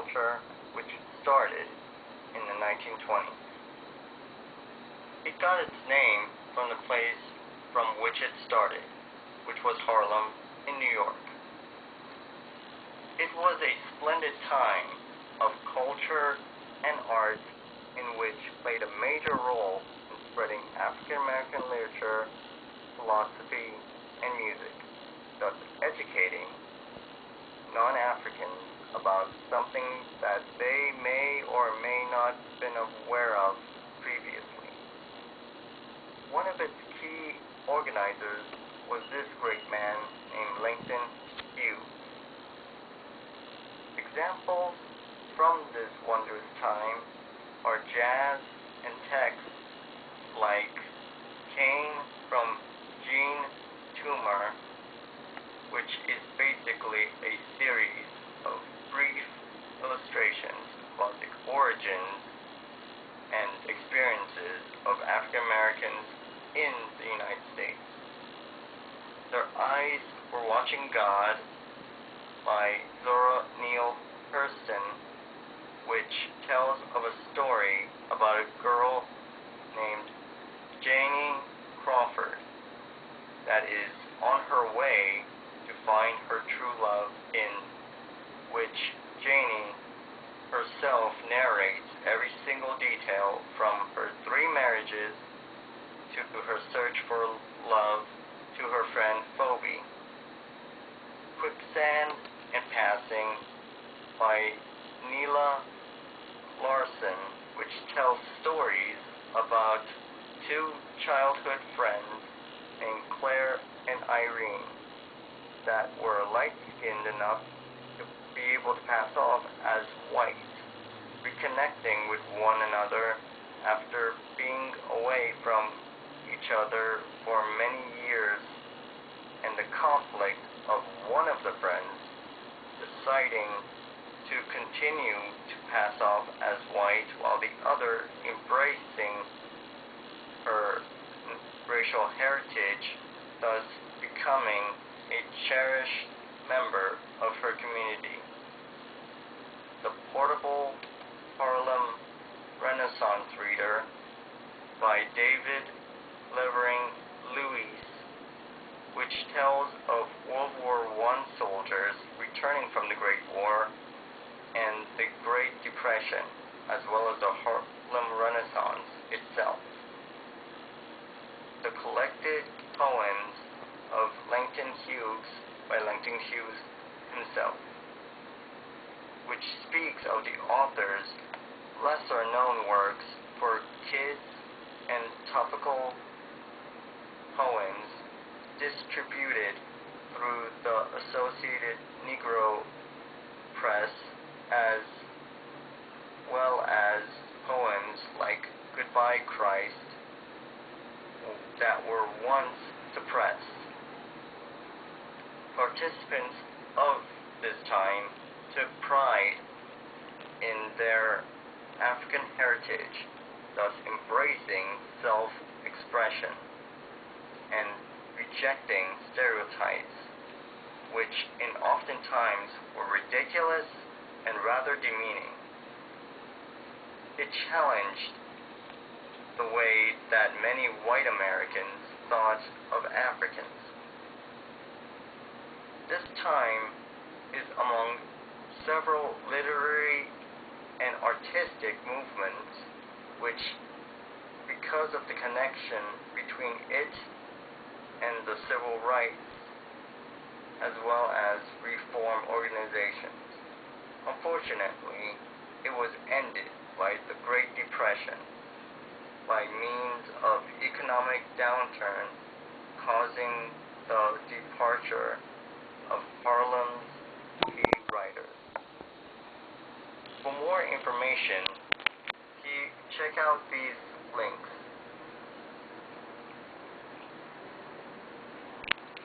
culture which started in the 1920s. It got its name from the place from which it started, which was Harlem in New York. It was a splendid time of culture and art in which played a major role in spreading African American literature, philosophy, and music, thus educating non-Africans about something that they may or may not have been aware of previously. One of its key organizers was this great man named Langston Hughes. Examples from this wondrous time are jazz and texts like Cane from Jean Toomer, which is basically a series of brief illustrations about the origins and experiences of African Americans in the United States. Their Eyes Were Watching God by Zora Neale Hurston, which tells of a story about a girl named Janie Crawford that is on her way to find her true love, in which Janie herself narrates every single detail from her 3 marriages to her search for love to her friend Phoebe. Quicksand and Passing by Neela Larson, which tells stories about 2 childhood friends named Claire and Irene that were light-skinned enough to be able to pass off as white, reconnecting with one another after being away from each other for many years, and the conflict of one of the friends deciding to continue to pass off as white while the other embracing her racial heritage, thus becoming a cherished member of her community. The Portable Harlem Renaissance Reader by David Levering Lewis, which tells of World War I soldiers returning from the Great War and the Great Depression, as well as the Harlem Renaissance itself. The Collected Poems of Langston Hughes by Langston Hughes himself, which speaks of the author's lesser-known works for kids and topical poems distributed through the Associated Negro Press, as well as poems like Goodbye Christ that were once suppressed. Participants of this time took pride in their African heritage, thus embracing self-expression and rejecting stereotypes, which in oftentimes were ridiculous and rather demeaning. It challenged the way that many white Americans thought of Africans. This time is among several literary and artistic movements which, because of the connection between it and the civil rights as well as reform organizations, unfortunately, it was ended by the Great Depression by means of economic downturn causing the departure of Harlem's key writers. For more information, check out these links.